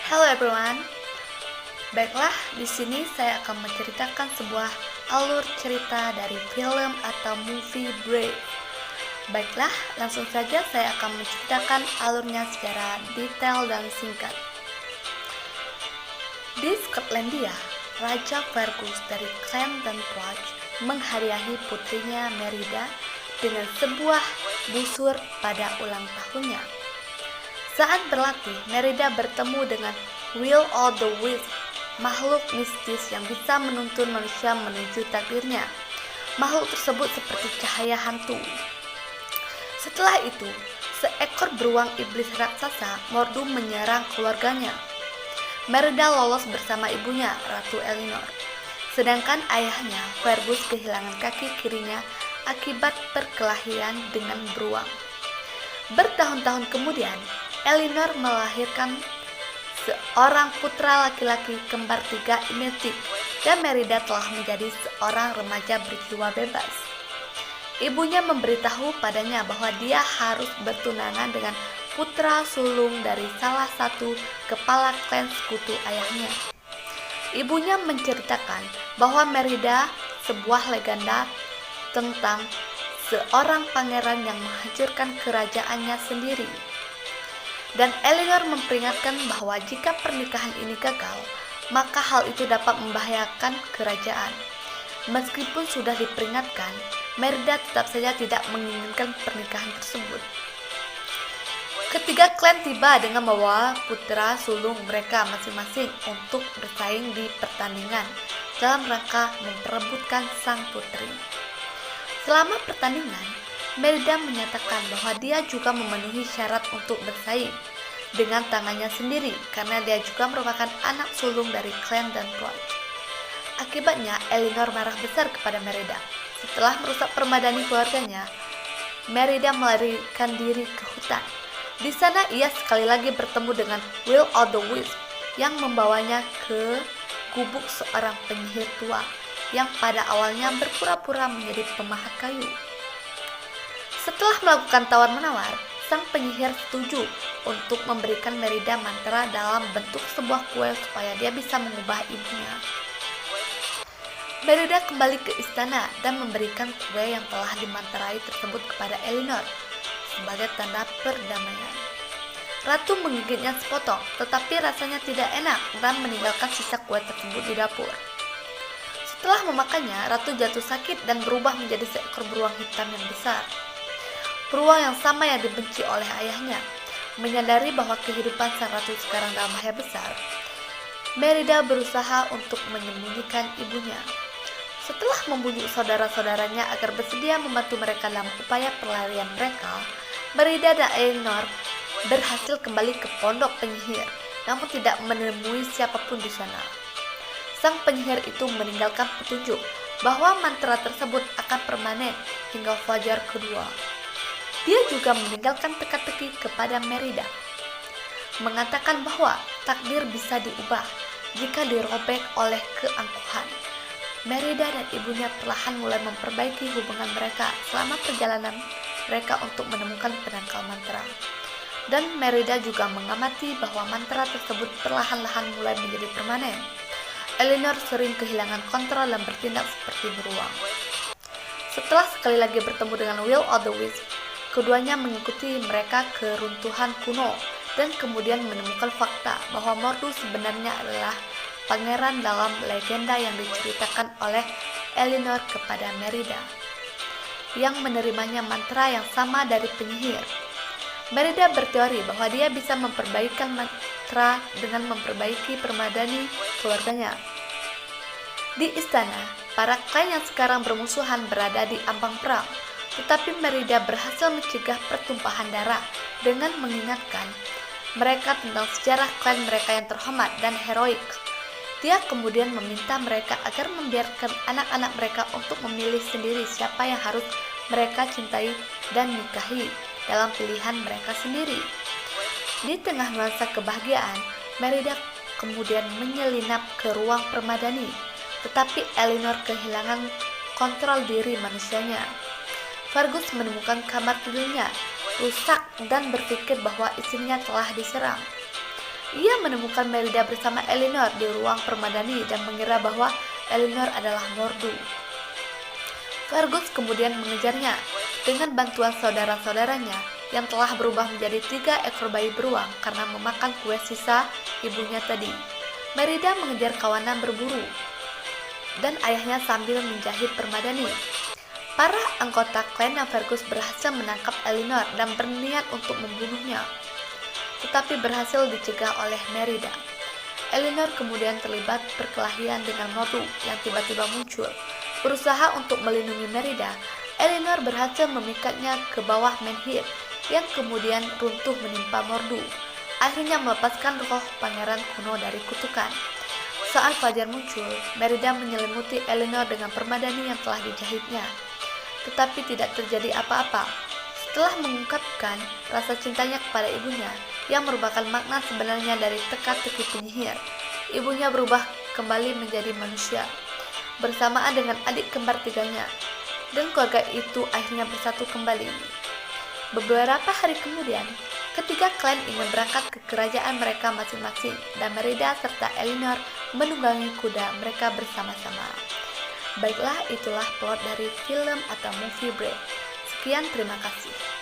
Hello everyone. Baiklah, di sini saya akan menceritakan sebuah alur cerita dari film atau movie Brave. Baiklah, langsung saja saya akan menceritakan alurnya secara detail dan singkat. Di Skotlandia, Raja Fergus dari klan Dunwich menghadiahi putrinya Merida dengan sebuah busur pada ulang tahunnya. Saat berlatih, Merida bertemu dengan Will o' the Wisp, makhluk mistis yang bisa menuntun manusia menuju takdirnya. Makhluk tersebut seperti cahaya hantu. Setelah itu, seekor beruang iblis raksasa Mordu menyerang keluarganya. Merida lolos bersama ibunya, Ratu Elinor. Sedangkan ayahnya, Fergus, kehilangan kaki kirinya akibat perkelahian dengan beruang. Bertahun-tahun kemudian, Elinor melahirkan seorang putra laki-laki kembar tiga Imetik, dan Merida telah menjadi seorang remaja berjiwa bebas. Ibunya memberitahu padanya bahwa dia harus bertunangan dengan putra sulung dari salah satu kepala klan sekutu ayahnya. Ibunya menceritakan bahwa Merida sebuah legenda tentang seorang pangeran yang menghancurkan kerajaannya sendiri. Dan Elinor memperingatkan bahwa jika pernikahan ini gagal, maka hal itu dapat membahayakan kerajaan. Meskipun sudah diperingatkan, Merida tetap saja tidak menginginkan pernikahan tersebut. Ketiga klan tiba dengan membawa putra sulung mereka masing-masing untuk bersaing di pertandingan dalam rangka memperebutkan sang putri. Selama pertandingan, Merida menyatakan bahwa dia juga memenuhi syarat untuk bersaing dengan tangannya sendiri karena dia juga merupakan anak sulung dari klan Dunwich. Akibatnya, Elinor marah besar kepada Merida. Setelah merusak permadani keluarganya, Merida melarikan diri ke hutan. Di sana ia sekali lagi bertemu dengan Will o' the Wisp yang membawanya ke gubuk seorang penyihir tua yang pada awalnya berpura-pura menjadi pemahat kayu. Setelah melakukan tawar-menawar, sang penyihir setuju untuk memberikan Merida mantra dalam bentuk sebuah kue supaya dia bisa mengubah ibunya. Merida kembali ke istana dan memberikan kue yang telah dimantrai tersebut kepada Elinor sebagai tanda perdamaian. Ratu menggigitnya sepotong, tetapi rasanya tidak enak dan meninggalkan sisa kue tersebut di dapur. Setelah memakannya, Ratu jatuh sakit dan berubah menjadi seekor beruang hitam yang besar. Beruang yang sama yang dibenci oleh ayahnya. Menyadari bahwa kehidupan sang ratu sekarang dalam bahaya besar, Merida berusaha untuk menyembunyikan ibunya. Setelah membujuk saudara-saudaranya agar bersedia membantu mereka dalam upaya pelarian mereka, Merida dan Elinor berhasil kembali ke pondok penyihir, namun tidak menemui siapapun di sana. Sang penyihir itu meninggalkan petunjuk bahwa mantra tersebut akan permanen hingga fajar kedua. Dia juga meninggalkan teka-teki kepada Merida, mengatakan bahwa takdir bisa diubah jika dirobek oleh keangkuhan. Merida dan ibunya perlahan mulai memperbaiki hubungan mereka selama perjalanan mereka untuk menemukan penangkal mantra. Dan Merida juga mengamati bahwa mantra tersebut perlahan-lahan mulai menjadi permanen. Elinor sering kehilangan kontrol dan bertindak seperti beruang. Setelah sekali lagi bertemu dengan Will o' the Wisp, keduanya mengikuti mereka ke runtuhan kuno dan kemudian menemukan fakta bahwa Mordu sebenarnya adalah pangeran dalam legenda yang diceritakan oleh Elinor kepada Merida, yang menerimanya mantra yang sama dari penyihir. Merida berteori bahwa dia bisa memperbaikan mantra dengan memperbaiki permadani keluarganya. Di istana, para klan yang sekarang bermusuhan berada di ambang perang. Tetapi Merida berhasil mencegah pertumpahan darah dengan mengingatkan mereka tentang sejarah klan mereka yang terhormat dan heroik. Dia kemudian meminta mereka agar membiarkan anak-anak mereka untuk memilih sendiri siapa yang harus mereka cintai dan nikahi dalam pilihan mereka sendiri. Di tengah nuansa kebahagiaan, Merida kemudian menyelinap ke ruang permadani, tetapi Elinor kehilangan kontrol diri manusianya. Fergus menemukan kamar tidurnya rusak dan berpikir bahwa istrinya telah diserang. Ia menemukan Merida bersama Elinor di ruang permadani dan mengira bahwa Elinor adalah Mordu. Fergus kemudian mengejarnya dengan bantuan saudara-saudaranya yang telah berubah menjadi 3 ekor bayi beruang karena memakan kue sisa ibunya tadi. Merida mengejar kawanan berburu dan ayahnya sambil menjahit permadani. Para anggota klan Fergus berhasil menangkap Elinor dan berniat untuk membunuhnya, tetapi berhasil dicegah oleh Merida. Elinor kemudian terlibat perkelahian dengan Mordu yang tiba-tiba muncul. Berusaha untuk melindungi Merida, Elinor berhasil memikatnya ke bawah menhir yang kemudian runtuh menimpa Mordu, akhirnya melepaskan roh pangeran kuno dari kutukan. Saat fajar muncul, Merida menyelimuti Elinor dengan permadani yang telah dijahitnya, tetapi tidak terjadi apa-apa. Setelah mengungkapkan rasa cintanya kepada ibunya, yang merupakan makna sebenarnya dari teka-teki penyihir, ibunya berubah kembali menjadi manusia, bersamaan dengan adik kembar tiganya, dan keluarga itu akhirnya bersatu kembali. Beberapa hari kemudian, ketiga klan ingin berangkat ke kerajaan mereka masing-masing, dan Merida serta Elinor menunggangi kuda mereka bersama-sama. Baiklah, itulah plot dari film atau movie Brave. Sekian, terima kasih.